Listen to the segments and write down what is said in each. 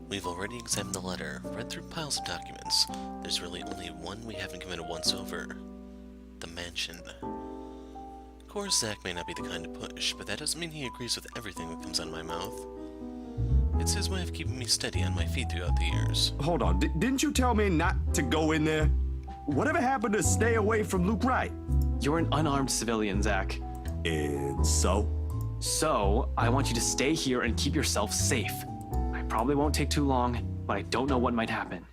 We've already examined the letter, read through piles of documents. There's really only one we haven't committed once over. The mansion. Of course, Zach may not be the kind to push, but that doesn't mean he agrees with everything that comes out of my mouth. It's his way of keeping me steady on my feet throughout the years. Hold on, didn't you tell me not to go in there? Whatever happened to stay away from Luke Wright? You're an unarmed civilian, Zach. And so? So, I want you to stay here and keep yourself safe. I probably won't take too long, but I don't know what might happen.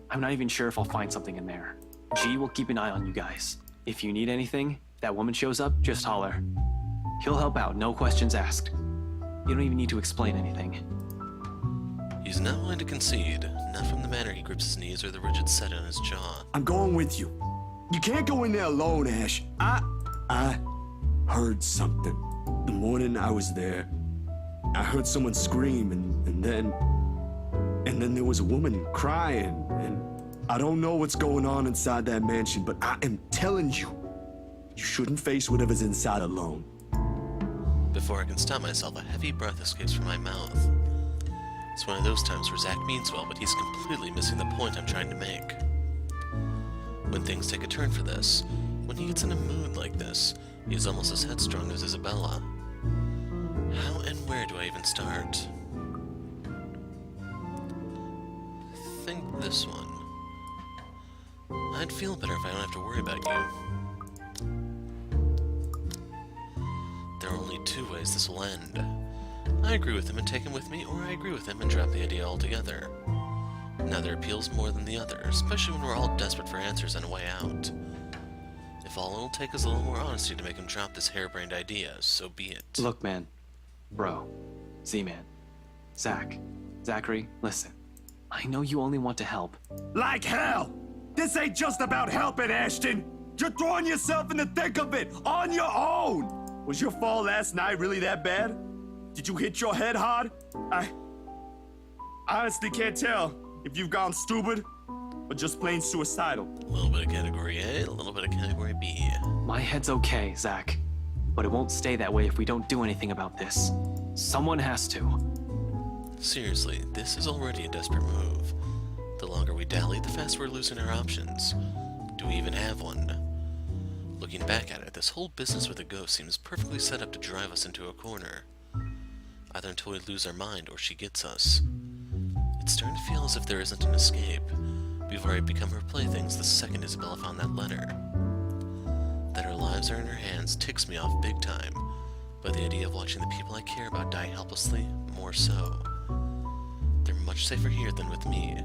I'm not even sure if I'll find something in there. G will keep an eye on you guys. If you need anything, that woman shows up, just holler. He'll help out, no questions asked. You don't even need to explain anything. He's not willing to concede, not from the manner he grips his knees or the rigid set on his jaw. I'm going with you. You can't go in there alone, Ash. I heard something. The morning I was there, I heard someone scream, and then there was a woman crying, and I don't know what's going on inside that mansion, but I am telling you, you shouldn't face whatever's inside alone. Before I can stop myself, a heavy breath escapes from my mouth. It's one of those times where Zach means well, but he's completely missing the point I'm trying to make. When things take a turn for this, when he gets in a mood like this, he is almost as headstrong as Isabella. How and where do I even start? I think this one. I'd feel better if I don't have to worry about you. There are only two ways this will end. I agree with him and take him with me, or I agree with him and drop the idea altogether. Neither appeals more than the other, especially when we're all desperate for answers and a way out. If all it'll take is a little more honesty to make him drop this harebrained idea, so be it. Look, man. Bro. Z-Man. Zach. Zachary, listen. I know you only want to help. Like hell! This ain't just about helping, Ashton! You're throwing yourself in the thick of it, on your own! Was your fall last night really that bad? Did you hit your head hard? I honestly can't tell if you've gone stupid or just plain suicidal. A little bit of category A, a little bit of category B. My head's okay, Zach. But it won't stay that way if we don't do anything about this. Someone has to. Seriously, this is already a desperate move. The longer we dally, the faster we're losing our options. Do we even have one? Looking back at it, this whole business with the ghost seems perfectly set up to drive us into a corner. Either until we lose our mind or she gets us. It's starting to feel as if there isn't an escape. We've already become her playthings the second Isabella found that letter. That our lives are in her hands ticks me off big time, but the idea of watching the people I care about die helplessly, more so. They're much safer here than with me,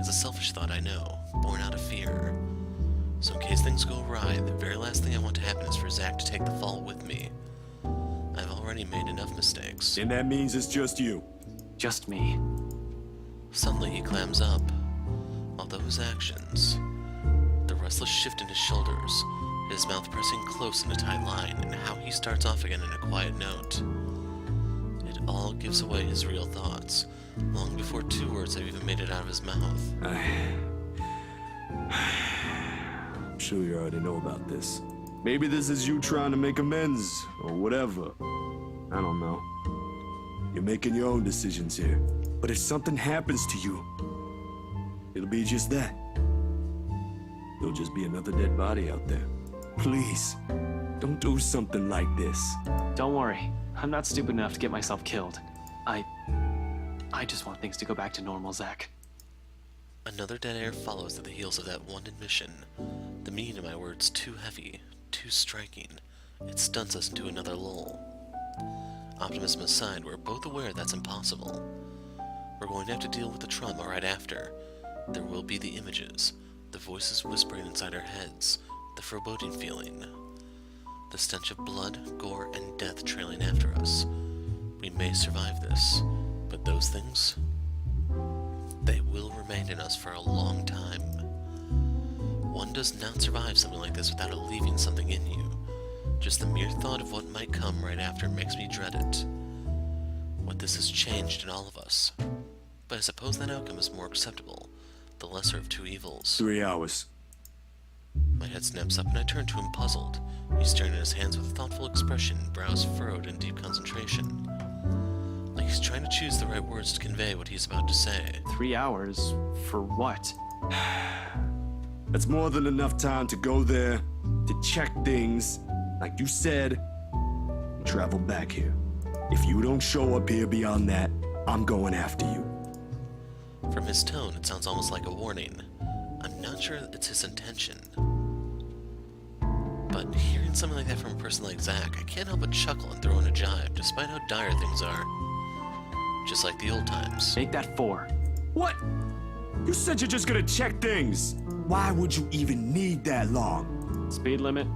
is a selfish thought I know, born out of fear. So in case things go awry, the very last thing I want to happen is for Zach to take the fall with me. I've already made enough mistakes. And that means it's just you. Just me. Suddenly he clams up. Although his actions, the restless shift in his shoulders, his mouth pressing close in a tight line, and how he starts off again in a quiet note. It all gives away his real thoughts, long before two words have even made it out of his mouth. I'm sure you already know about this. Maybe this is you trying to make amends, or whatever. I don't know. You're making your own decisions here. But if something happens to you, it'll be just that. There'll just be another dead body out there. Please, don't do something like this. Don't worry. I'm not stupid enough to get myself killed. I just want things to go back to normal, Zach. Another dead air follows at the heels of that one admission. The meaning of my words too heavy, too striking. It stunts us into another lull. Optimism aside, we're both aware that's impossible. We're going to have to deal with the trauma right after. There will be the images, the voices whispering inside our heads, the foreboding feeling, the stench of blood, gore, and death trailing after us. We may survive this, but those things, they will remain in us for a long time. One does not survive something like this without it leaving something in you. Just the mere thought of what might come right after makes me dread it. What this has changed in all of us. But I suppose that outcome is more acceptable, the lesser of two evils. 3 hours. My head snaps up and I turn to him puzzled. He's staring at his hands with a thoughtful expression, brows furrowed in deep concentration. Like He's trying to choose the right words to convey what he's about to say. 3 hours? For what? That's more than enough time to go there, to check things, like you said, and travel back here. If you don't show up here beyond that, I'm going after you. From his tone, it sounds almost like a warning. I'm not sure it's his intention. But hearing something like that from a person like Zach, I can't help but chuckle and throw in a jibe, despite how dire things are. Just like the old times. Make that 4. What? You said you're just gonna check things. Why would you even need that long? Speed limit?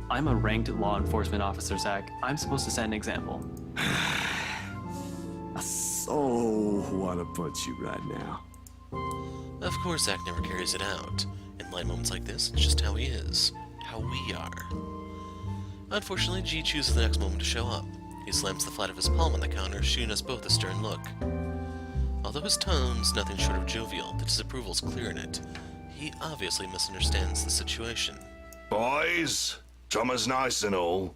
I'm a ranked law enforcement officer, Zach. I'm supposed to set an example. I so wanna punch you right now. Of course, Zach never carries it out. In light moments like this, it's just how he is. How we are. Unfortunately, G chooses the next moment to show up. He slams the flat of his palm on the counter, shooting us both a stern look. Although his tone's nothing short of jovial, the disapproval's clear in it. He obviously misunderstands the situation. Boys, summer's nice and all.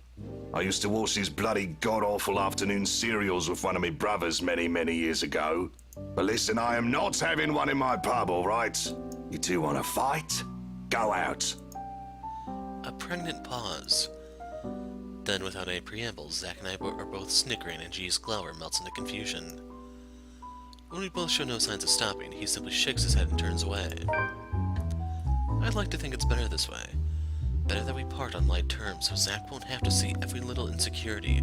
I used to watch these bloody god-awful afternoon serials with one of my brothers many, many years ago. But listen, I am not having one in my pub, all right? You two want to fight? Go out. A pregnant pause. Then, without any preamble, Zach and I are both snickering and G's glower melts into confusion. When we both show no signs of stopping, he simply shakes his head and turns away. I'd like to think it's better this way. Better that we part on light terms so Zach won't have to see every little insecurity,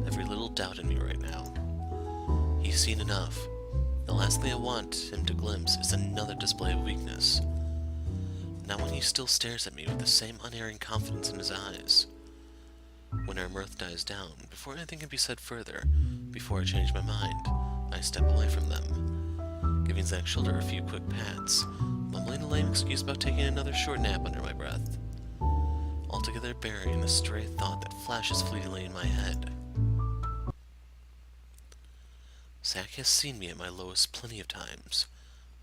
every little doubt in me right now. He's seen enough. The last thing I want him to glimpse is another display of weakness. Not when he still stares at me with the same unerring confidence in his eyes. When our mirth dies down, before anything can be said further, before I change my mind, I step away from them, giving Zach's shoulder a few quick pats, mumbling a lame excuse about taking another short nap under my breath, altogether burying the stray thought that flashes fleetingly in my head. Zach has seen me at my lowest plenty of times.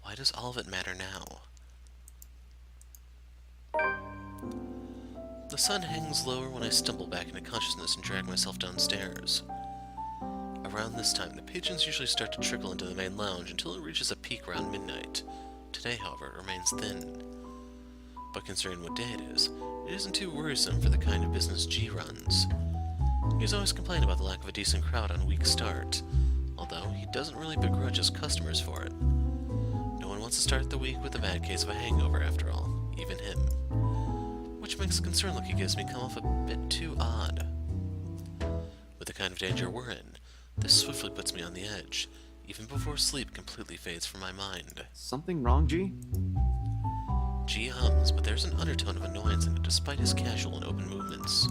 Why does all of it matter now? The sun hangs lower when I stumble back into consciousness and drag myself downstairs. Around this time, the patrons usually start to trickle into the main lounge until it reaches a peak around midnight. Today, however, it remains thin. But considering what day it isn't too worrisome for the kind of business G runs. He's always complained about the lack of a decent crowd on a week start, although he doesn't really begrudge his customers for it. No one wants to start the week with a bad case of a hangover, after all, even him. Which makes the concern look he gives me come off a bit too odd. With the kind of danger we're in, this swiftly puts me on the edge, even before sleep completely fades from my mind. Something wrong, G? G hums, but there's an undertone of annoyance in it despite his casual and open movements.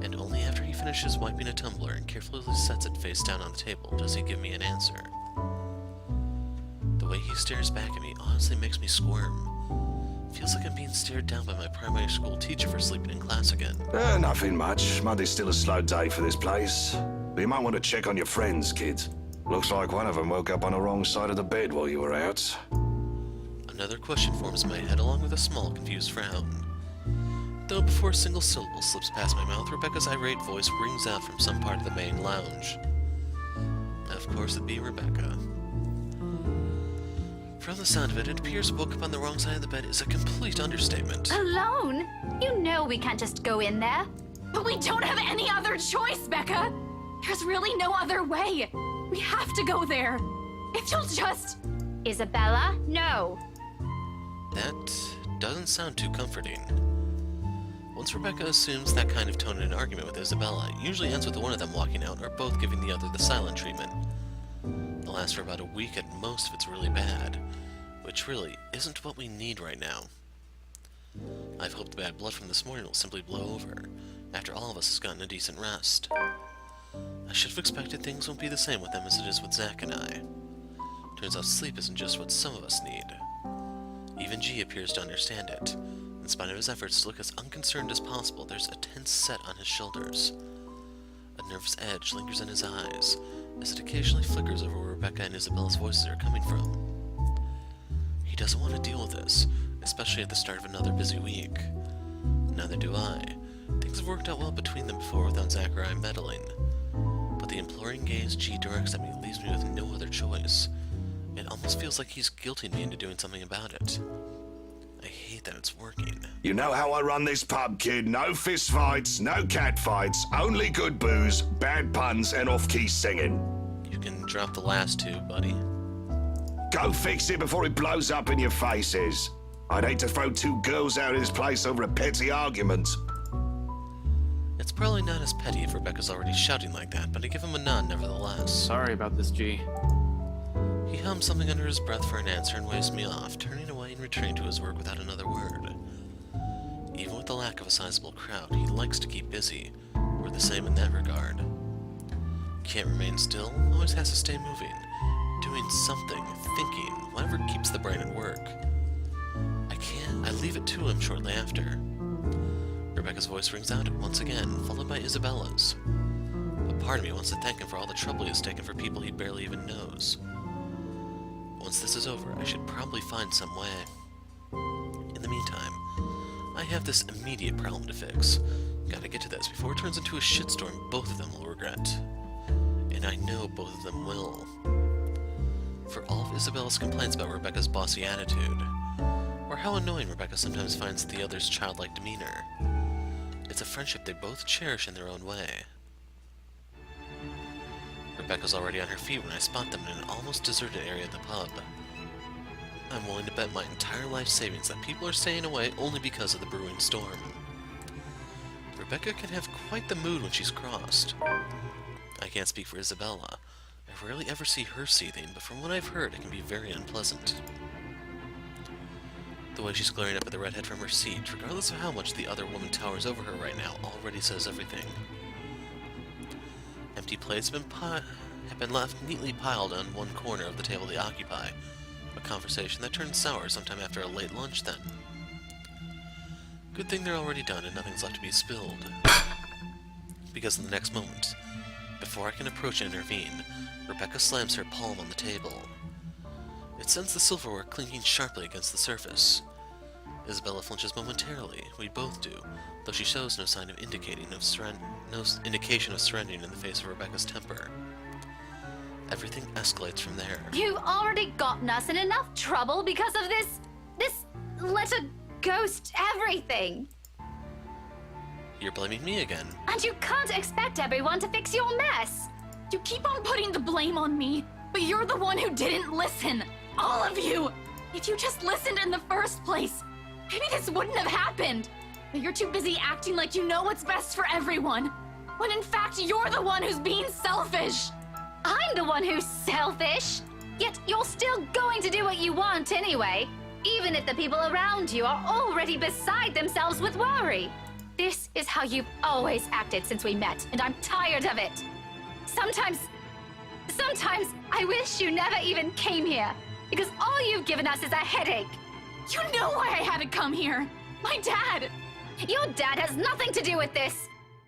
And only after he finishes wiping a tumbler and carefully sets it face down on the table does he give me an answer. The way he stares back at me honestly makes me squirm. Feels like I'm being stared down by my primary school teacher for sleeping in class again. Nothing much. Monday's still a slow day for this place. But you might want to check on your friends, kids. Looks like one of them woke up on the wrong side of the bed while you were out. Another question forms in my head along with a small, confused frown. Though before a single syllable slips past my mouth, Rebecca's irate voice rings out from some part of the main lounge. Of course it'd be Rebecca. From the sound of it, it appears woke up on the wrong side of the bed is a complete understatement. Alone? You know we can't just go in there. But we don't have any other choice, Becca. There's really no other way. We have to go there. If you'll just... Isabella, no. That doesn't sound too comforting. Once Rebecca assumes that kind of tone in an argument with Isabella, it usually ends with one of them walking out or both giving the other the silent treatment. It lasts for about a week at most if it's really bad, which really isn't what we need right now. I've hoped the bad blood from this morning will simply blow over, after all of us has gotten a decent rest. I should have expected things won't be the same with them as it is with Zach and I. Turns out sleep isn't just what some of us need. Even G appears to understand it. In spite of his efforts to look as unconcerned as possible, there's a tense set on his shoulders. A nervous edge lingers in his eyes, as it occasionally flickers over where Rebecca and Isabella's voices are coming from. He doesn't want to deal with this, especially at the start of another busy week. Neither do I. Things have worked out well between them before without Zach or I meddling. But but the imploring gaze G directs at me leaves me with no other choice. It almost feels like he's guilting me into doing something about it. I hate that it's working. You know how I run this pub, kid. No fist fights, no cat fights, only good booze, bad puns, and off-key singing. You can drop the last two, buddy. Go fix it before it blows up in your faces. I'd hate to throw two girls out of this place over a petty argument. It's probably not as petty if Rebecca's already shouting like that, but I give him a nod nevertheless. Sorry about this, G. He hums something under his breath for an answer and waves me off, turning away and returning to his work without another word. Even with the lack of a sizable crowd, he likes to keep busy. We're the same in that regard. Can't remain still, always has to stay moving, doing something, thinking, whatever keeps the brain at work. I leave it to him shortly after. Rebecca's voice rings out once again, followed by Isabella's. A part of me wants to thank him for all the trouble he has taken for people he barely even knows. Once this is over, I should probably find some way. In the meantime, I have this immediate problem to fix. Gotta get to this before it turns into a shitstorm both of them will regret. And I know both of them will. For all of Isabella's complaints about Rebecca's bossy attitude, or how annoying Rebecca sometimes finds the other's childlike demeanor, it's a friendship they both cherish in their own way. Rebecca's already on her feet when I spot them in an almost deserted area of the pub. I'm willing to bet my entire life savings that people are staying away only because of the brewing storm. Rebecca can have quite the mood when she's crossed. I can't speak for Isabella. I rarely ever see her seething, but from what I've heard, it can be very unpleasant. The way she's glaring up at the redhead from her seat, regardless of how much the other woman towers over her right now, already says everything. Empty plates have been left neatly piled on one corner of the table they occupy, a conversation that turns sour sometime after a late lunch then. Good thing they're already done and nothing's left to be spilled. Because in the next moment, before I can approach and intervene, Rebecca slams her palm on the table. It sends the silverware clinking sharply against the surface. Isabella flinches momentarily, we both do, though she shows no sign of indication of surrendering in the face of Rebecca's temper. Everything escalates from there. You've already gotten us in enough trouble because of this let a ghost everything. You're blaming me again. And you can't expect everyone to fix your mess. You keep on putting the blame on me, but you're the one who didn't listen. All of you! If you just listened in the first place, maybe this wouldn't have happened. But you're too busy acting like you know what's best for everyone, when in fact you're the one who's being selfish. I'm the one who's selfish. Yet you're still going to do what you want anyway, even if the people around you are already beside themselves with worry. This is how you've always acted since we met, and I'm tired of it. Sometimes I wish you never even came here, because all you've given us is a headache. You know why I had to come here. My dad. Your dad has nothing to do with this.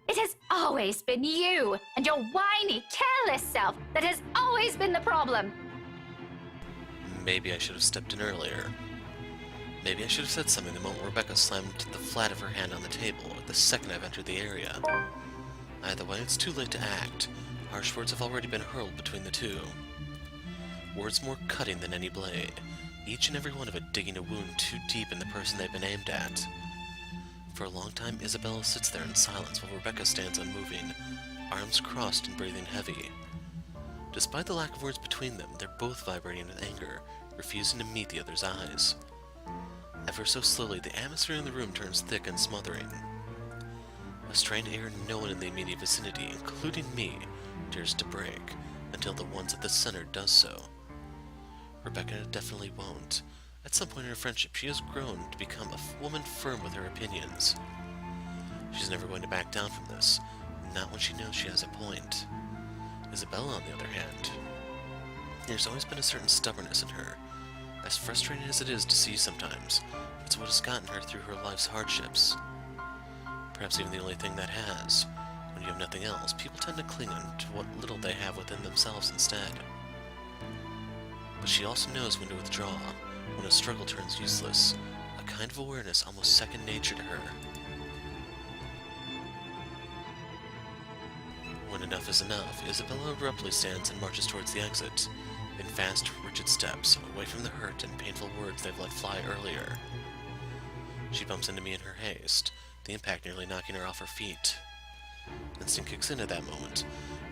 It has always been you and your whiny, careless self that has always been the problem. Maybe I should have stepped in earlier. Maybe I should have said something the moment Rebecca slammed the flat of her hand on the table, or the second I've entered the area. Either way, it's too late to act. Harsh words have already been hurled between the two. Words more cutting than any blade, each and every one of it digging a wound too deep in the person they've been aimed at. For a long time, Isabella sits there in silence while Rebecca stands unmoving, arms crossed and breathing heavy. Despite the lack of words between them, they're both vibrating with anger, refusing to meet the other's eyes. Ever so slowly, the atmosphere in the room turns thick and smothering. A strained air no one in the immediate vicinity, including me, dares to break, until the ones at the center does so. Rebecca definitely won't. At some point in her friendship, she has grown to become a woman firm with her opinions. She's never going to back down from this, not when she knows she has a point. Isabella, on the other hand, there's always been a certain stubbornness in her. As frustrating as it is to see sometimes, it's what has gotten her through her life's hardships. Perhaps even the only thing that has. When you have nothing else, people tend to cling on to what little they have within themselves instead. But she also knows when to withdraw, when a struggle turns useless, a kind of awareness almost second nature to her. When enough is enough, Isabella abruptly stands and marches towards the exit, in fast, rigid steps, away from the hurt and painful words they've let fly earlier. She bumps into me in her haste, the impact nearly knocking her off her feet. Instinct kicks in at that moment,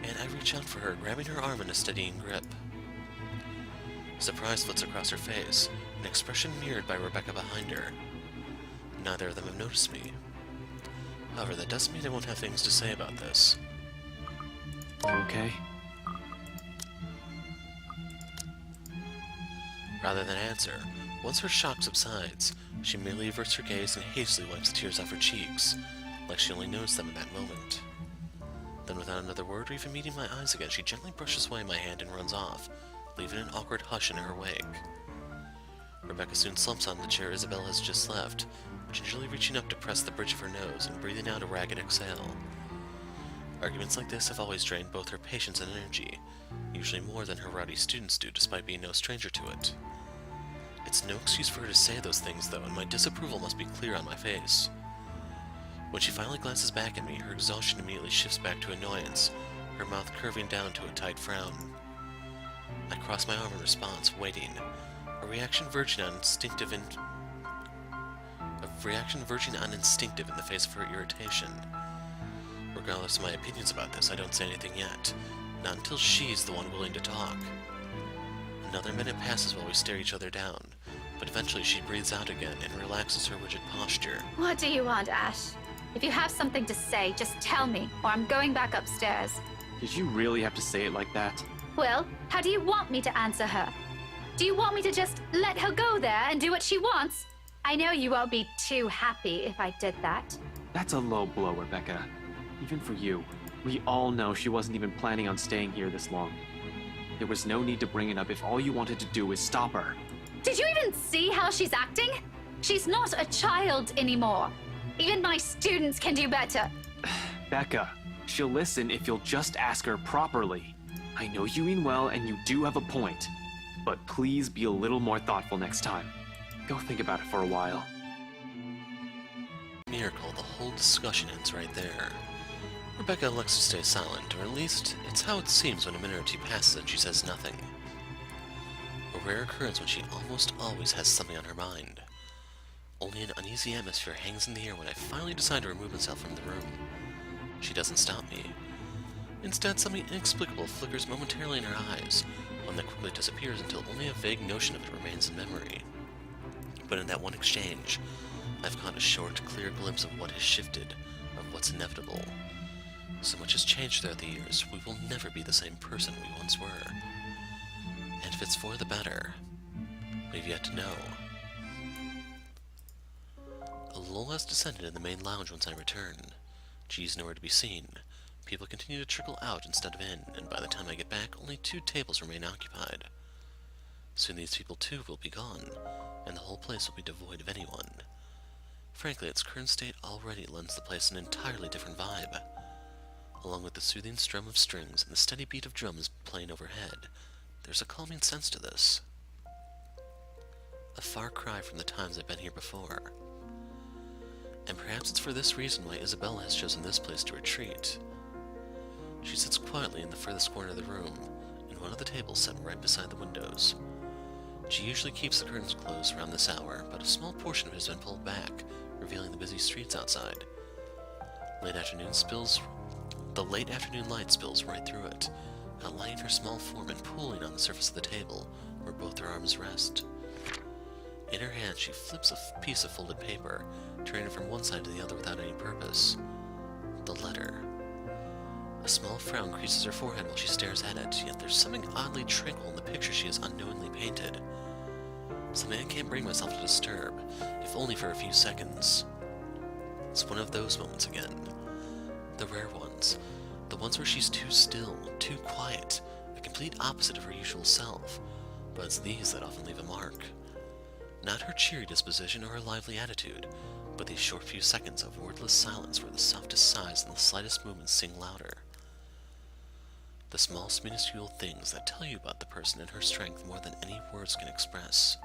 and I reach out for her, grabbing her arm in a steadying grip. Surprise flits across her face, an expression mirrored by Rebecca behind her. Neither of them have noticed me. However, that doesn't mean I won't have things to say about this. Okay. Rather than answer, once her shock subsides, she merely averts her gaze and hastily wipes the tears off her cheeks, like she only noticed them in that moment. Then without another word or even meeting my eyes again, she gently brushes away my hand and runs off, leaving an awkward hush in her wake. Rebecca soon slumps on the chair Isabella has just left, gingerly reaching up to press the bridge of her nose and breathing out a ragged exhale. Arguments like this have always drained both her patience and energy, usually more than her rowdy students do despite being no stranger to it. It's no excuse for her to say those things though, and my disapproval must be clear on my face. When she finally glances back at me, her exhaustion immediately shifts back to annoyance, her mouth curving down to a tight frown. I cross my arm in response, waiting, a reaction verging on instinctive in the face of her irritation. Regardless of my opinions about this, I don't say anything yet, not until she's the one willing to talk. Another minute passes while we stare each other down, but eventually she breathes out again and relaxes her rigid posture. What do you want, Ash? If you have something to say, just tell me, or I'm going back upstairs. Did you really have to say it like that? Well, how do you want me to answer her? Do you want me to just let her go there and do what she wants? I know you won't be too happy if I did that. That's a low blow, Rebecca. Even for you. We all know she wasn't even planning on staying here this long. There was no need to bring it up if all you wanted to do was stop her. Did you even see how she's acting? She's not a child anymore. Even my students can do better. Becca, she'll listen if you'll just ask her properly. I know you mean well and you do have a point, but please be a little more thoughtful next time. Go think about it for a while. Miracle, the whole discussion ends right there. Rebecca elects to stay silent, or at least, it's how it seems when a minute or two passes and she says nothing. A rare occurrence when she almost always has something on her mind. Only an uneasy atmosphere hangs in the air when I finally decide to remove myself from the room. She doesn't stop me. Instead, something inexplicable flickers momentarily in her eyes, one that quickly disappears until only a vague notion of it remains in memory. But in that one exchange, I've caught a short, clear glimpse of what has shifted, of what's inevitable. So much has changed throughout the years, we will never be the same person we once were. And if it's for the better, we've yet to know. A lull has descended in the main lounge once I return. G's nowhere to be seen. People continue to trickle out instead of in, and by the time I get back, only 2 tables remain occupied. Soon these people too will be gone, and the whole place will be devoid of anyone. Frankly, its current state already lends the place an entirely different vibe. Along with the soothing strum of strings and the steady beat of drums playing overhead, there's a calming sense to this. A far cry from the times I've been here before. And perhaps it's for this reason why Isabella has chosen this place to retreat. She sits quietly in the furthest corner of the room, in one of the tables set right beside the windows. She usually keeps the curtains closed around this hour, but a small portion of it has been pulled back, revealing the busy streets outside. The late afternoon light spills right through it, outlining her small form and pooling on the surface of the table, where both her arms rest. In her hand, she flips a piece of folded paper, turning it from one side to the other without any purpose. The letter. A small frown creases her forehead while she stares at it, yet there's something oddly tranquil in the picture she has unknowingly painted. Something I can't bring myself to disturb, if only for a few seconds. It's one of those moments again. The rare ones. The ones where she's too still, too quiet, a complete opposite of her usual self. But it's these that often leave a mark. Not her cheery disposition or her lively attitude, but these short few seconds of wordless silence where the softest sighs and the slightest movements sing louder. The small, minuscule things that tell you about the person and her strength more than any words can express.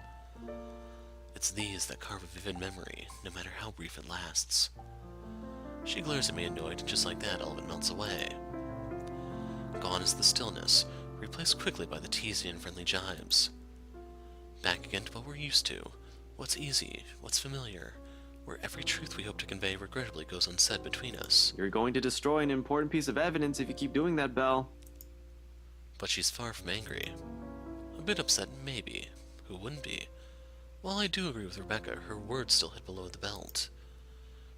It's these that carve a vivid memory, no matter how brief it lasts. She glares at me annoyed, and just like that, all of it melts away. Gone is the stillness, replaced quickly by the teasing and friendly jibes. Back again to what we're used to, what's easy, what's familiar, where every truth we hope to convey regrettably goes unsaid between us. You're going to destroy an important piece of evidence if you keep doing that, Belle. But she's far from angry. A bit upset, maybe. Who wouldn't be? While I do agree with Rebecca, her words still hit below the belt.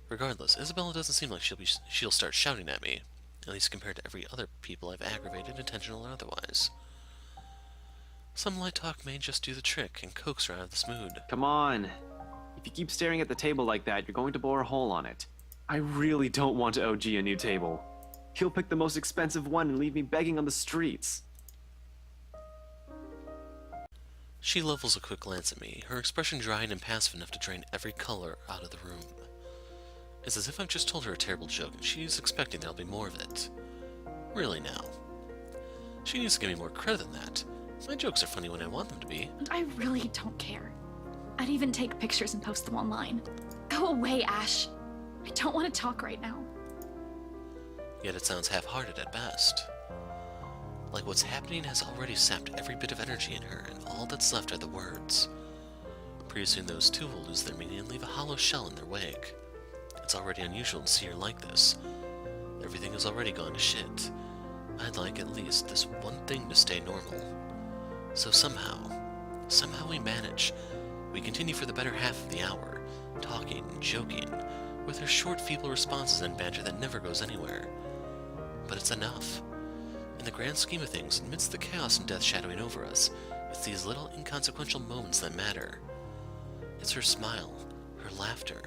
Regardless, Isabella doesn't seem like she'll start shouting at me, at least compared to every other people I've aggravated, intentional or otherwise. Some light talk may just do the trick and coax her out of this mood. Come on. If you keep staring at the table like that, you're going to bore a hole on it. I really don't want to OG a new table. He'll pick the most expensive one and leave me begging on the streets. She levels a quick glance at me, her expression dry and impassive enough to drain every color out of the room. It's as if I've just told her a terrible joke and she's expecting there'll be more of it. Really now. She needs to give me more credit than that. My jokes are funny when I want them to be. And I really don't care. I'd even take pictures and post them online. Go away, Ash. I don't want to talk right now. Yet it sounds half-hearted at best. Like what's happening has already sapped every bit of energy in her, and all that's left are the words. Pretty soon those too will lose their meaning and leave a hollow shell in their wake. It's already unusual to see her like this. Everything has already gone to shit. I'd like at least this one thing to stay normal. So somehow we manage. We continue for the better half of the hour, talking, joking, with her short, feeble responses and banter that never goes anywhere. But it's enough. In the grand scheme of things, amidst the chaos and death shadowing over us, it's these little inconsequential moments that matter. It's her smile, her laughter,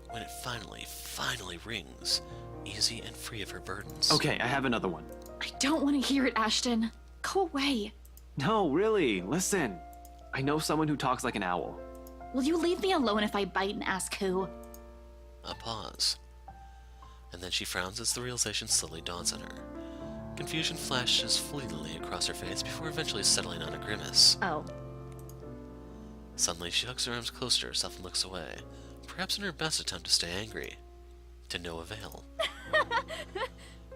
when it finally rings, easy and free of her burdens. Okay, I have another one. I don't want to hear it, Ashton. Go away. No, really, listen. I know someone who talks like an owl. Will you leave me alone if I bite and ask who? A pause. And then she frowns as the realization slowly dawns on her. Confusion flashes fleetingly across her face before eventually settling on a grimace. Oh. Suddenly, she hugs her arms close to herself and looks away, perhaps in her best attempt to stay angry. To no avail.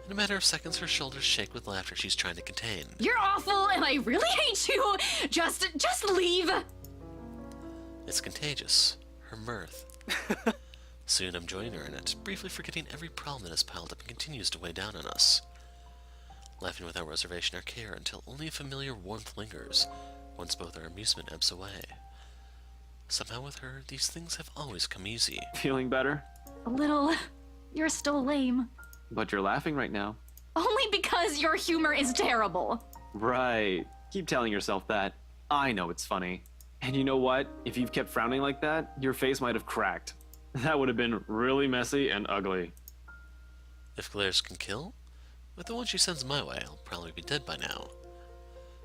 In a matter of seconds, her shoulders shake with laughter she's trying to contain. You're awful, and I really hate you. Just leave. It's contagious. Her mirth. Soon I'm joining her in it, briefly forgetting every problem that has piled up and continues to weigh down on us. Laughing without reservation or care until only a familiar warmth lingers, once both our amusement ebbs away. Somehow with her, these things have always come easy. Feeling better? A little. You're still lame. But you're laughing right now. Only because your humor is terrible. Right. Keep telling yourself that. I know it's funny. And you know what? If you've kept frowning like that, your face might have cracked. That would have been really messy and ugly. If glares can kill? With the one she sends my way, I'll probably be dead by now.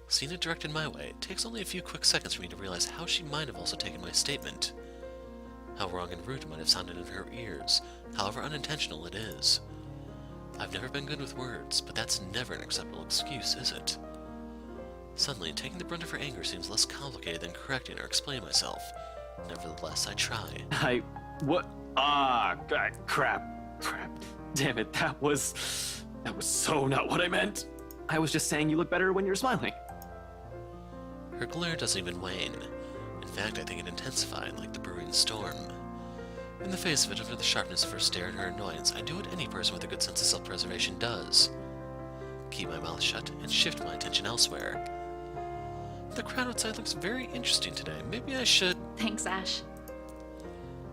Seeing it directed my way, it takes only a few quick seconds for me to realize how she might have also taken my statement. How wrong and rude it might have sounded in her ears, however unintentional it is. I've never been good with words, but that's never an acceptable excuse, is it? Suddenly, taking the brunt of her anger seems less complicated than correcting or explaining myself. Nevertheless, I try. What? God, crap. Damn it, that was so not what I meant. I was just saying you look better when you're smiling. Her glare doesn't even wane. In fact, I think it intensified like the brewing storm. In the face of it, under the sharpness of her stare and her annoyance, I do what any person with a good sense of self-preservation does. Keep my mouth shut and shift my attention elsewhere. The crowd outside looks very interesting today. Maybe I should... Thanks, Ash.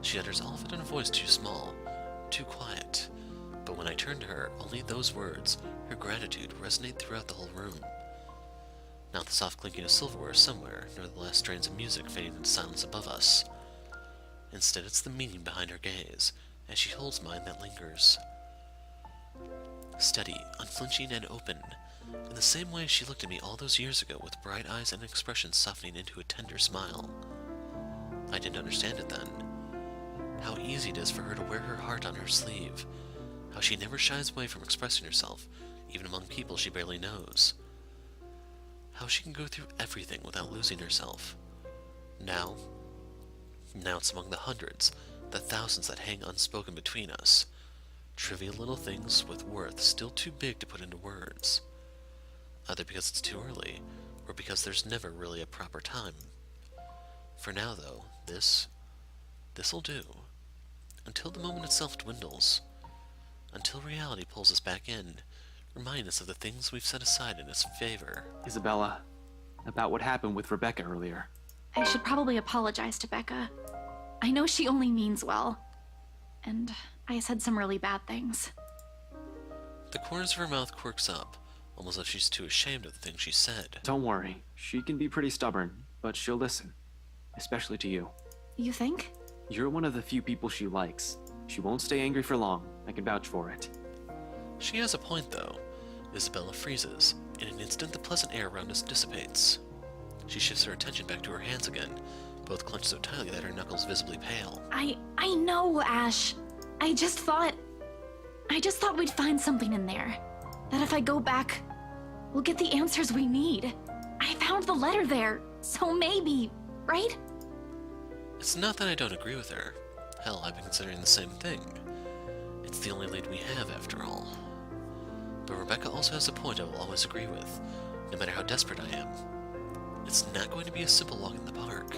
She utters all of it in a voice too small, too quiet. But when I turn to her, only those words, her gratitude, resonate throughout the whole room. Not the soft clinking of silverware somewhere, nor the last strains of music fading into silence above us. Instead, it's the meaning behind her gaze, as she holds mine that lingers. Steady, unflinching, and open, in the same way she looked at me all those years ago with bright eyes and an expression softening into a tender smile. I didn't understand it then. How easy it is for her to wear her heart on her sleeve. How she never shies away from expressing herself, even among people she barely knows. How she can go through everything without losing herself. Now it's among the hundreds, the thousands that hang unspoken between us. Trivial little things with worth still too big to put into words. either because it's too early, or because there's never really a proper time. For now, though, this'll do. Until the moment itself dwindles. Until reality pulls us back in, remind us of the things we've set aside in its favor. Isabella, about what happened with Rebecca earlier. I should probably apologize to Becca. I know she only means well. And I said some really bad things. The corners of her mouth quirks up, almost as if she's too ashamed of the things she said. Don't worry, she can be pretty stubborn, but she'll listen. Especially to you. You think? You're one of the few people she likes. She won't stay angry for long, I can vouch for it. She has a point, though. Isabella freezes. In an instant, the pleasant air around us dissipates. She shifts her attention back to her hands again, both clenched so tightly that her knuckles visibly pale. I know, Ash. I just thought we'd find something in there. That if I go back, we'll get the answers we need. I found the letter there, so maybe, right? It's not that I don't agree with her. Hell, I've been considering the same thing. It's the only lead we have, after all. But Rebecca also has a point I will always agree with, no matter how desperate I am. It's not going to be a simple walk in the park.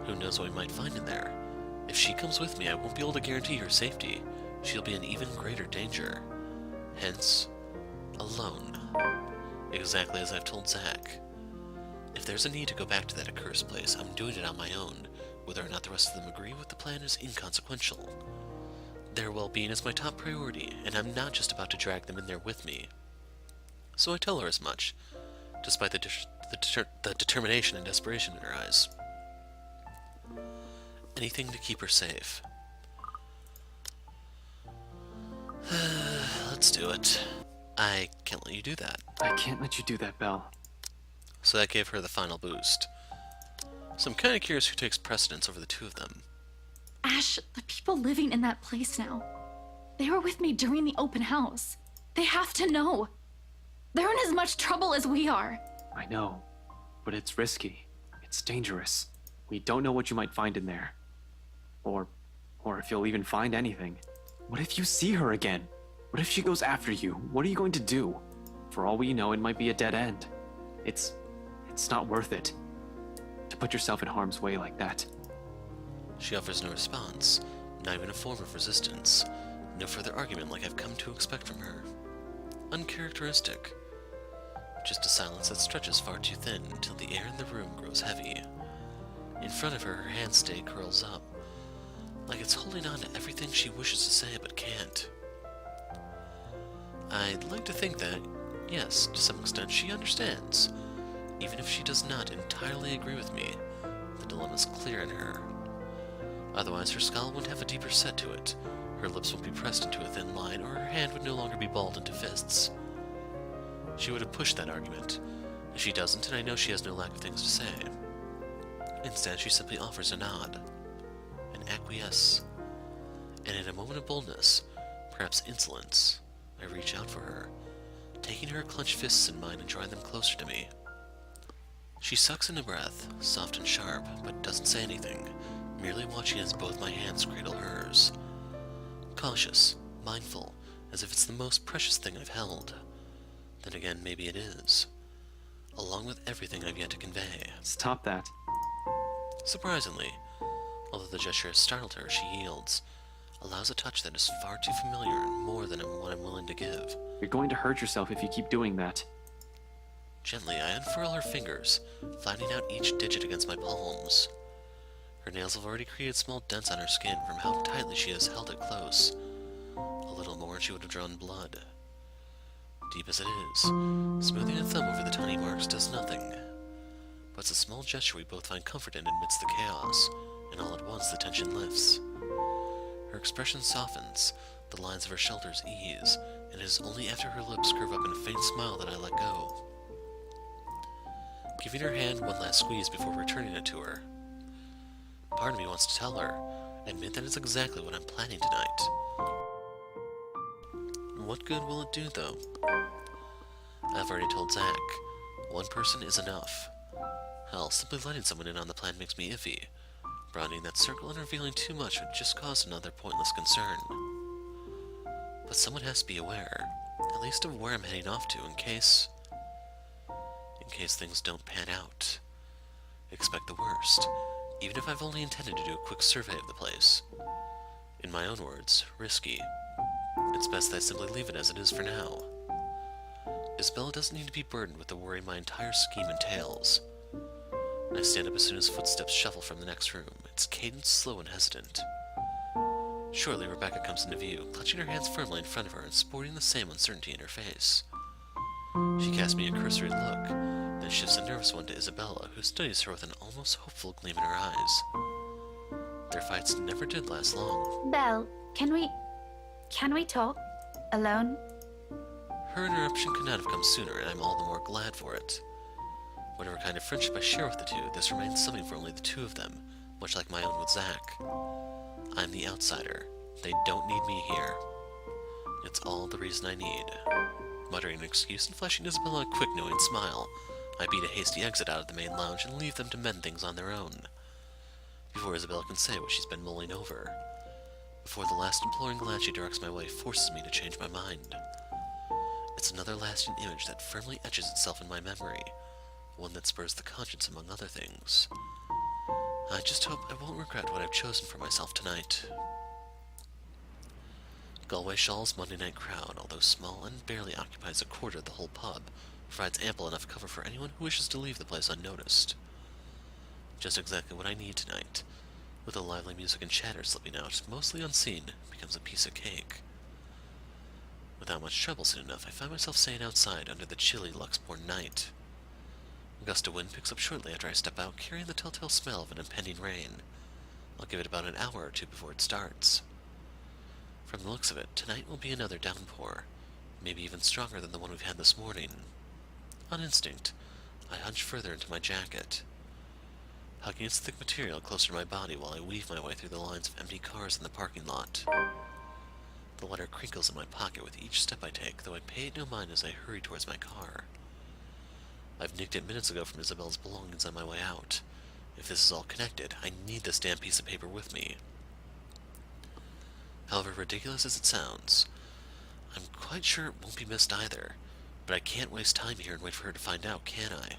Who knows what we might find in there? If she comes with me, I won't be able to guarantee her safety. She'll be in even greater danger. Hence, alone. Exactly as I've told Zach. If there's a need to go back to that accursed place, I'm doing it on my own. Whether or not the rest of them agree with the plan is inconsequential. Their well-being is my top priority, and I'm not just about to drag them in there with me. So I tell her as much, despite the determination and desperation in her eyes. Anything to keep her safe. Let's do it. I can't let you do that. I can't let you do that, Belle. So that gave her the final boost. So I'm kind of curious who takes precedence over the two of them. Ash, the people living in that place now. They were with me during the open house. They have to know. They're in as much trouble as we are. I know, but it's risky. It's dangerous. We don't know what you might find in there. Or if you'll even find anything. What if you see her again? What if she goes after you? What are you going to do? For all we know, it might be a dead end. It's not worth it. To put yourself in harm's way like that. She offers no response, not even a form of resistance. No further argument like I've come to expect from her. Uncharacteristic. Just a silence that stretches far too thin until the air in the room grows heavy. In front of her, her hand stay curls up, like it's holding on to everything she wishes to say but can't. I'd like to think that, yes, to some extent she understands. Even if she does not entirely agree with me, the dilemma's clear in her. Otherwise, her skull wouldn't have a deeper set to it, her lips won't be pressed into a thin line, or her hand would no longer be balled into fists. She would have pushed that argument. If she doesn't, and I know she has no lack of things to say. Instead, she simply offers a nod, an acquiesce, and in a moment of boldness, perhaps insolence, I reach out for her, taking her clenched fists in mine and drawing them closer to me. She sucks in a breath, soft and sharp, but doesn't say anything, merely watching as both my hands cradle hers. Cautious, mindful, as if it's the most precious thing I've held. Then again, maybe it is. Along with everything I've yet to convey. Stop that. Surprisingly, although the gesture has startled her, she yields, allows a touch that is far too familiar and more than what I'm willing to give. You're going to hurt yourself if you keep doing that. Gently, I unfurl her fingers, flattening out each digit against my palms. Her nails have already created small dents on her skin from how tightly she has held it close. A little more and she would have drawn blood. Deep as it is, smoothing a thumb over the tiny marks does nothing. But it's a small gesture we both find comfort in amidst the chaos, and all at once the tension lifts. Her expression softens, the lines of her shoulders ease, and it is only after her lips curve up in a faint smile that I let go. Giving her hand one last squeeze before returning it to her. Part of me wants to tell her, admit that it's exactly what I'm planning tonight. What good will it do, though? I've already told Zach, one person is enough. Hell, simply letting someone in on the plan makes me iffy. Broadening that circle and revealing too much would just cause another pointless concern. But someone has to be aware, at least of where I'm heading off to in case, in case things don't pan out. Expect the worst, even if I've only intended to do a quick survey of the place. In my own words, risky. It's best that I simply leave it as it is for now. Isabella doesn't need to be burdened with the worry my entire scheme entails. I stand up as soon as footsteps shuffle from the next room, its cadence slow and hesitant. Shortly, Rebecca comes into view, clutching her hands firmly in front of her and sporting the same uncertainty in her face. She casts me a cursory look, then shifts a nervous one to Isabella, who studies her with an almost hopeful gleam in her eyes. Their fights never did last long. Belle, can we talk? Alone? Her interruption could not have come sooner, and I'm all the more glad for it. Whatever kind of friendship I share with the two, this remains something for only the two of them, much like my own with Zach. I'm the outsider. They don't need me here. It's all the reason I need. Muttering an excuse and flashing Isabella a quick knowing smile, I beat a hasty exit out of the main lounge and leave them to mend things on their own. Before Isabella can say what she's been mulling over. Before the last imploring glance she directs my way forces me to change my mind. It's another lasting image that firmly etches itself in my memory, one that spurs the conscience among other things. I just hope I won't regret what I've chosen for myself tonight. Galway Shaw's Monday night crowd, although small and barely occupies a quarter of the whole pub, provides ample enough cover for anyone who wishes to leave the place unnoticed. Just exactly what I need tonight. With the lively music and chatter slipping out, mostly unseen, becomes a piece of cake. Without much trouble soon enough, I find myself staying outside under the chilly Luxborn night. A gust of wind picks up shortly after I step out, carrying the telltale smell of an impending rain. I'll give it about an hour or two before it starts. From the looks of it, tonight will be another downpour, maybe even stronger than the one we've had this morning. On instinct, I hunch further into my jacket, hugging its thick material closer to my body while I weave my way through the lines of empty cars in the parking lot. The letter crinkles in my pocket with each step I take, though I pay it no mind as I hurry towards my car. I've nicked it minutes ago from Isabella's belongings on my way out. If this is all connected, I need this damn piece of paper with me. However ridiculous as it sounds, I'm quite sure it won't be missed either, but I can't waste time here and wait for her to find out, can I?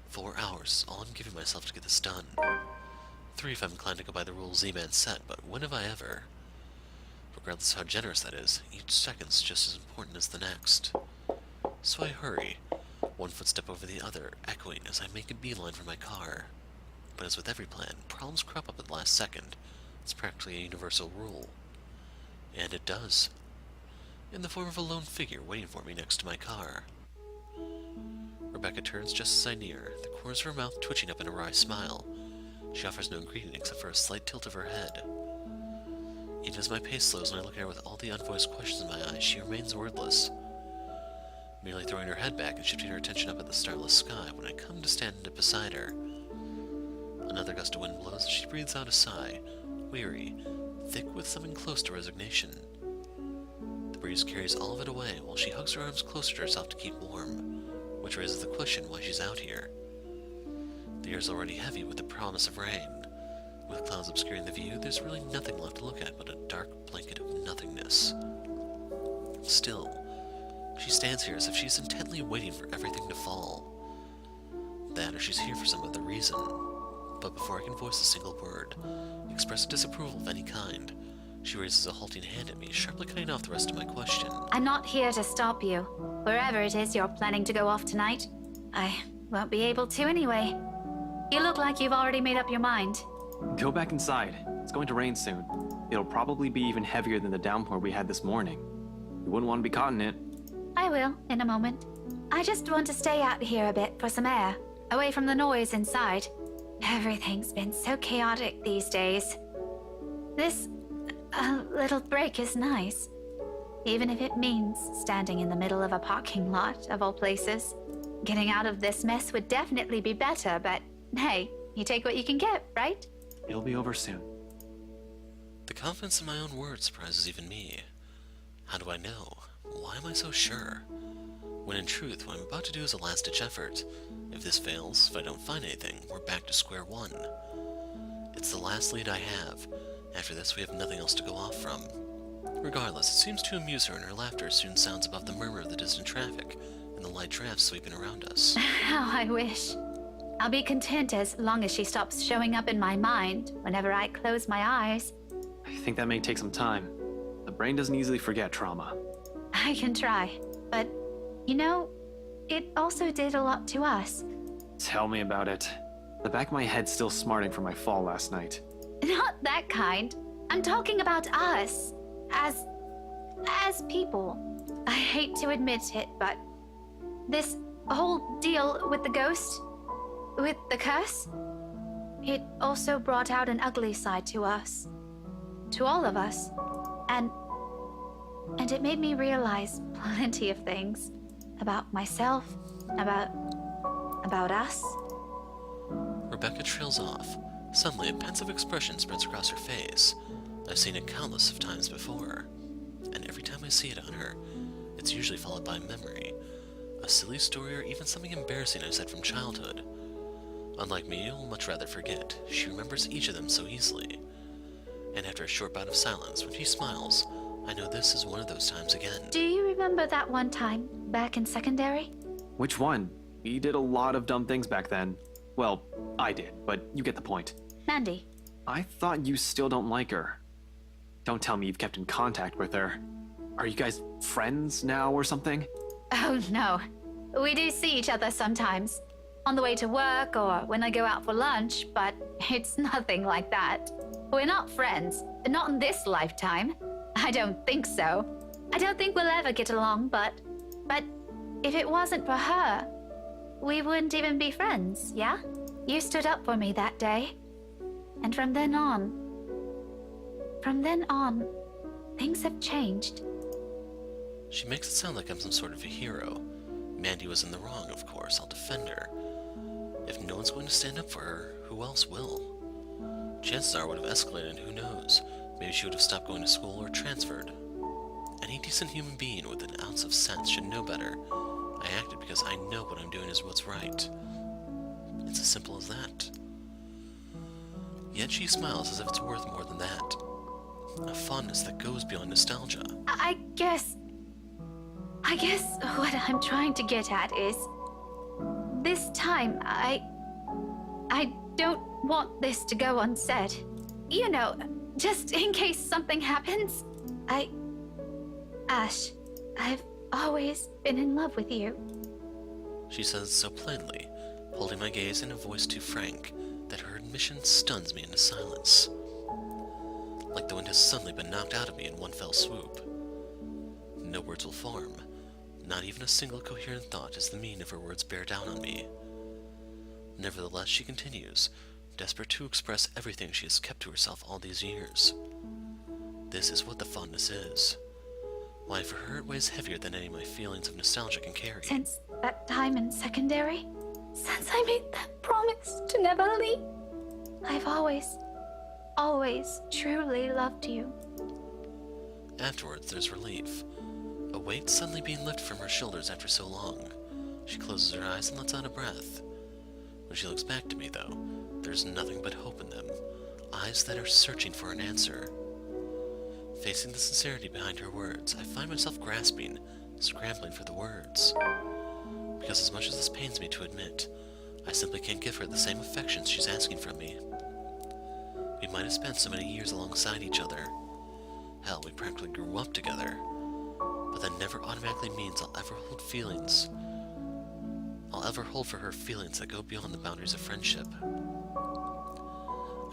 4 hours is all I'm giving myself to get this done. 3 if I'm inclined to go by the rules Z-Man set, but when have I ever? Regardless of how generous that is, each second's just as important as the next. So I hurry, one footstep over the other, echoing as I make a beeline for my car. But as with every plan, problems crop up at the last second. It's practically a universal rule. And it does. In the form of a lone figure waiting for me next to my car. Rebecca turns just as I near, the corners of her mouth twitching up in a wry smile. She offers no greeting except for a slight tilt of her head. Even as my pace slows and I look at her with all the unvoiced questions in my eyes, she remains wordless, merely throwing her head back and shifting her attention up at the starless sky when I come to stand beside her. Another gust of wind blows as she breathes out a sigh, weary, thick with something close to resignation. The breeze carries all of it away while she hugs her arms closer to herself to keep warm, which raises the question why she's out here. The air's already heavy with the promise of rain. With clouds obscuring the view, there's really nothing left to look at but a dark blanket of nothingness. Still, she stands here as if she's intently waiting for everything to fall. That or she's here for some other reason. But before I can voice a single word, express disapproval of any kind, she raises a halting hand at me, sharply cutting off the rest of my question. I'm not here to stop you. Wherever it is you're planning to go off tonight, I won't be able to anyway. You look like you've already made up your mind. Go back inside. It's going to rain soon. It'll probably be even heavier than the downpour we had this morning. You wouldn't want to be caught in it. I will, in a moment. I just want to stay out here a bit for some air, away from the noise inside. Everything's been so chaotic these days. This little break is nice. Even if it means standing in the middle of a parking lot, of all places. Getting out of this mess would definitely be better, but hey, you take what you can get, right? It'll be over soon. The confidence in my own words surprises even me. How do I know? Why am I so sure? When in truth, what I'm about to do is a last-ditch effort. If this fails, if I don't find anything, we're back to square one. It's the last lead I have. After this, we have nothing else to go off from. Regardless, it seems to amuse her, and her laughter soon sounds above the murmur of the distant traffic, and and the light drafts sweeping around us. How I wish. I'll be content as long as she stops showing up in my mind whenever I close my eyes. I think that may take some time. The brain doesn't easily forget trauma. I can try, but you know, it also did a lot to us. Tell me about it. The back of my head's still smarting from my fall last night. Not that kind. I'm talking about us. As people. I hate to admit it, but this whole deal with the ghost, with the curse, it also brought out an ugly side to us. To all of us. And it made me realize plenty of things. About myself, about us. Rebecca trails off. Suddenly, a pensive expression spreads across her face. I've seen it countless of times before. And every time I see it on her, it's usually followed by a memory. A silly story or even something embarrassing I've said from childhood. Unlike me, you'll much rather forget. She remembers each of them so easily. And after a short bout of silence, when she smiles, I know this is one of those times again. Do you remember that one time, back in secondary? Which one? We did a lot of dumb things back then. Well, I did, but you get the point. Mandy. I thought you still don't like her. Don't tell me you've kept in contact with her. Are you guys friends now or something? Oh no. We do see each other sometimes. On the way to work or when I go out for lunch, but it's nothing like that. We're not friends. Not in this lifetime. I don't think so. I don't think we'll ever get along, but if it wasn't for her, we wouldn't even be friends, yeah? You stood up for me that day. And from then on, things have changed. She makes it sound like I'm some sort of a hero. Mandy was in the wrong, of course. I'll defend her. If no one's going to stand up for her, who else will? Chances are it would have escalated, and who knows? Maybe she would have stopped going to school or transferred. Any decent human being with an ounce of sense should know better. I acted because I know what I'm doing is what's right. It's as simple as that. Yet she smiles as if it's worth more than that. A fondness that goes beyond nostalgia. I guess what I'm trying to get at is, this time, I don't want this to go unsaid. You know, just in case something happens. Ash, I've always been in love with you. She says so plainly, holding my gaze in a voice too frank, that her admission stuns me into silence. Like the wind has suddenly been knocked out of me in one fell swoop. No words will form. Not even a single coherent thought as the meaning of her words bear down on me. Nevertheless, she continues, desperate to express everything she has kept to herself all these years. This is what the fondness is. Why, for her it weighs heavier than any of my feelings of nostalgia can carry. Since that time in secondary, since I made that promise to never leave, I've always truly loved you. Afterwards, there's relief. A weight suddenly being lifted from her shoulders after so long. She closes her eyes and lets out a breath. When she looks back to me, though, there's nothing but hope in them. Eyes that are searching for an answer. Facing the sincerity behind her words, I find myself grasping, scrambling for the words. Because as much as this pains me to admit, I simply can't give her the same affections she's asking from me. We might have spent so many years alongside each other. Hell, we practically grew up together. But that never automatically means I'll ever hold feelings. I'll ever hold for her feelings that go beyond the boundaries of friendship.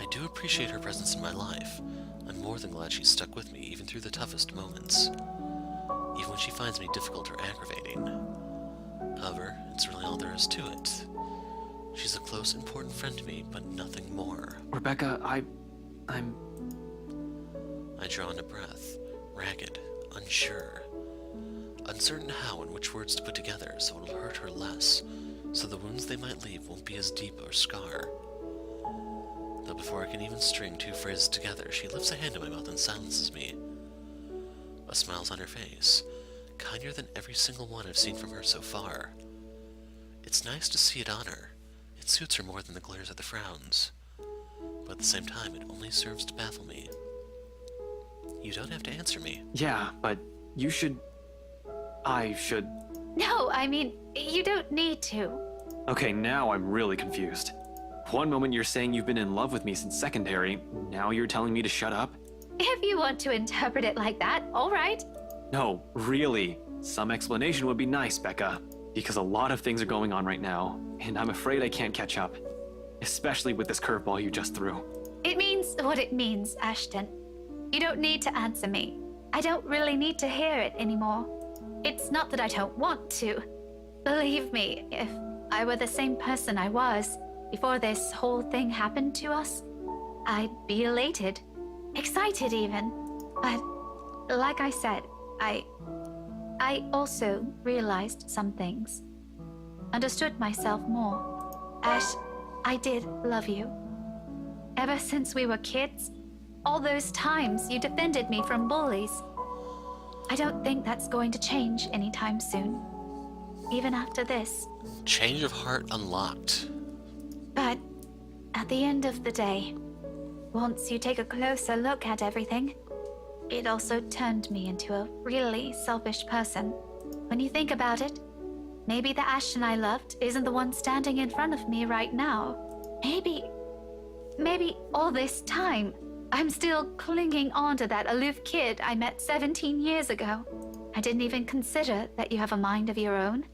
I do appreciate her presence in my life. I'm more than glad she's stuck with me even through the toughest moments. Even when she finds me difficult or aggravating. However, it's really all there is to it. She's a close, important friend to me, but nothing more. Rebecca, I draw in a breath, ragged, unsure. Uncertain how and which words to put together so it'll hurt her less, so the wounds they might leave won't be as deep or scar. Though before I can even string two phrases together, she lifts a hand to my mouth and silences me. A smile's on her face, kinder than every single one I've seen from her so far. It's nice to see it on her. It suits her more than the glares of the frowns. But at the same time, it only serves to baffle me. You don't have to answer me. Yeah, but you should... I should... No, I mean, you don't need to. Okay, now I'm really confused. One moment you're saying you've been in love with me since secondary, now you're telling me to shut up? If you want to interpret it like that, all right. No, really. Some explanation would be nice, Becca. Because a lot of things are going on right now, and I'm afraid I can't catch up. Especially with this curveball you just threw. It means what it means, Ashton. You don't need to answer me. I don't really need to hear it anymore. It's not that I don't want to. Believe me, if I were the same person I was before this whole thing happened to us, I'd be elated. Excited even. But, like I said, I also realized some things. Understood myself more. Ash, I did love you. Ever since we were kids, all those times you defended me from bullies. I don't think that's going to change anytime soon. Even after this. Change of heart unlocked. But at the end of the day, once you take a closer look at everything, it also turned me into a really selfish person. When you think about it, maybe the Ashton I loved isn't the one standing in front of me right now. Maybe all this time, I'm still clinging on to that aloof kid I met 17 years ago. I didn't even consider that you have a mind of your own.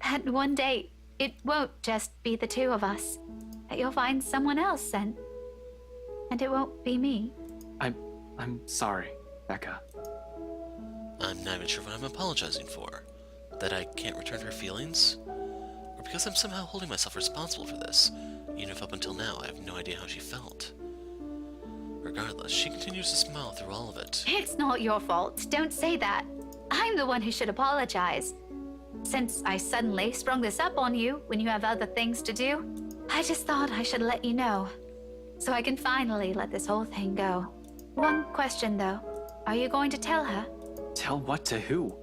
That one day, it won't just be the two of us. That you'll find someone else and it won't be me. I'm sorry, Becca. I'm not even sure what I'm apologizing for. That I can't return her feelings? Or because I'm somehow holding myself responsible for this, even if up until now I have no idea how she felt. Regardless, she continues to smile through all of it. It's not your fault. Don't say that. I'm the one who should apologize. Since I suddenly sprung this up on you when you have other things to do, I just thought I should let you know. So I can finally let this whole thing go. One question though. Are you going to tell her? Tell what to who?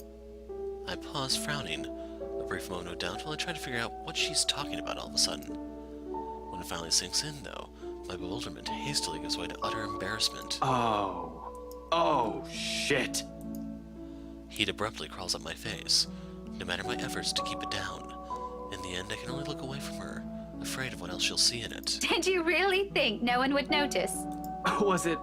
I pause, frowning. A brief moment of doubt while I try to figure out what she's talking about all of a sudden. When it finally sinks in, though, my bewilderment hastily gives way to utter embarrassment. Oh, shit. Heat abruptly crawls up my face, no matter my efforts to keep it down. In the end, I can only look away from her, afraid of what else she'll see in it. Did you really think no one would notice? Was it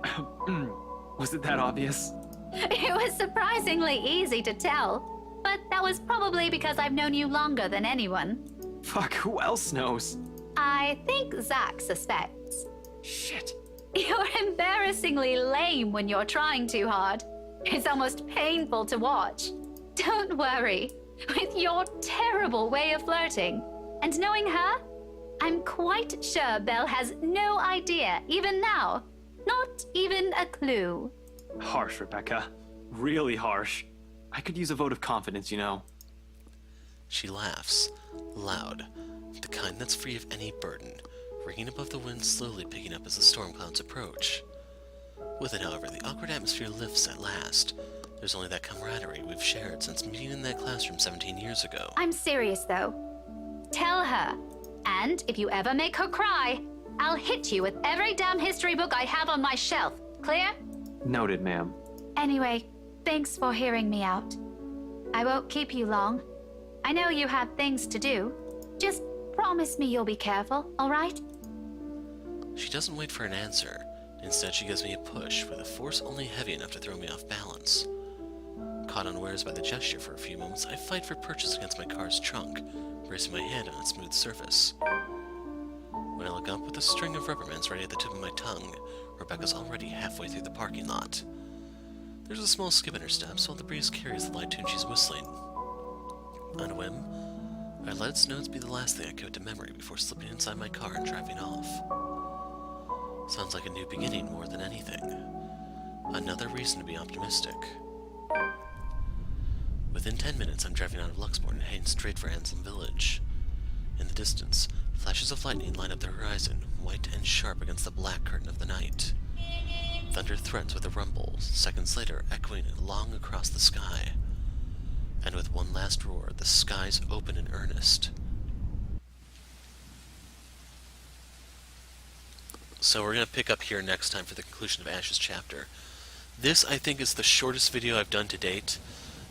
that obvious? It was surprisingly easy to tell, but that was probably because I've known you longer than anyone. Fuck, who else knows? I think Zach suspects. Shit. You're embarrassingly lame when you're trying too hard. It's almost painful to watch. Don't worry. With your terrible way of flirting, and knowing her, I'm quite sure Belle has no idea, even now. Not even a clue. Harsh, Rebecca. Really harsh. I could use a vote of confidence, you know. She laughs, loud, the kind that's free of any burden, ringing above the wind slowly picking up as the storm clouds approach. With it, however, the awkward atmosphere lifts at last. There's only that camaraderie we've shared since meeting in that classroom 17 years ago. I'm serious, though. Tell her. And if you ever make her cry, I'll hit you with every damn history book I have on my shelf. Clear? Noted, ma'am. Anyway, thanks for hearing me out. I won't keep you long. I know you have things to do. Just promise me you'll be careful, all right? She doesn't wait for an answer. Instead, she gives me a push with a force only heavy enough to throw me off balance. Caught unawares by the gesture for a few moments, I fight for purchase against my car's trunk, bracing my hand on its smooth surface. When I look up with a string of reprimands ready at the tip of my tongue, Rebecca's already halfway through the parking lot. There's a small skip in her steps while the breeze carries the light tune she's whistling. On a whim, I let its notes be the last thing I commit to memory before slipping inside my car and driving off. Sounds like a new beginning more than anything. Another reason to be optimistic. Within 10 minutes, I'm driving out of Luxport and heading straight for Anselm Village. In the distance, flashes of lightning light up the horizon, white and sharp against the black curtain of the night. Thunder threatens with a rumble, seconds later echoing long across the sky. And with one last roar, the skies open in earnest. So we're going to pick up here next time for the conclusion of Ash's chapter. This, I think, is the shortest video I've done to date.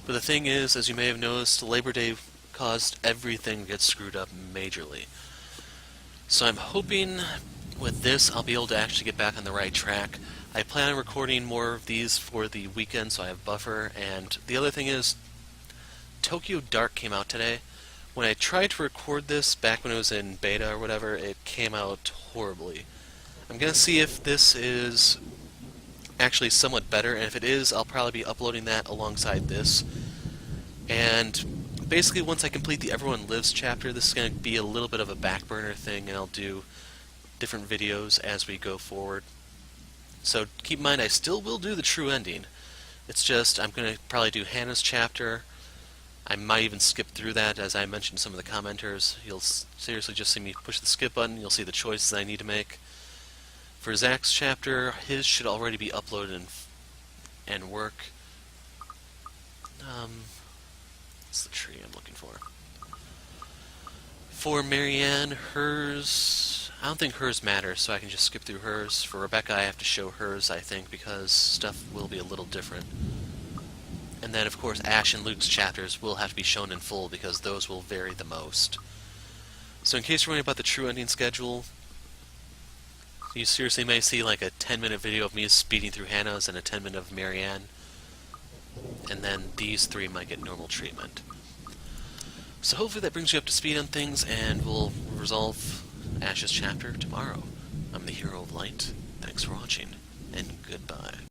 But the thing is, as you may have noticed, Labor Day caused everything to get screwed up majorly. So I'm hoping with this I'll be able to actually get back on the right track. I plan on recording more of these for the weekend so I have buffer, and the other thing is Tokyo Dark came out today. When I tried to record this back when it was in beta or whatever, it came out horribly. I'm gonna see if this is actually somewhat better, and if it is, I'll probably be uploading that alongside this. And basically once I complete the Everyone Lives chapter, this is going to be a little bit of a back burner thing, and I'll do different videos as we go forward. So keep in mind, I still will do the true ending. It's just I'm going to probably do Hannah's chapter. I might even skip through that, as I mentioned some of the commenters. You'll seriously just see me push the skip button. You'll see the choices I need to make. For Zach's chapter, his should already be uploaded and work. What's the tree I'm looking for? For Marianne, hers... I don't think hers matters, so I can just skip through hers. For Rebecca, I have to show hers, I think, because stuff will be a little different. And then, of course, Ash and Luke's chapters will have to be shown in full, because those will vary the most. So in case you're wondering about the true ending schedule, you seriously may see like a 10-minute video of me speeding through Hannah's and a 10-minute of Marianne. And then these three might get normal treatment. So hopefully that brings you up to speed on things, and we'll resolve Ash's chapter tomorrow. I'm the Hero of Light. Thanks for watching, and goodbye.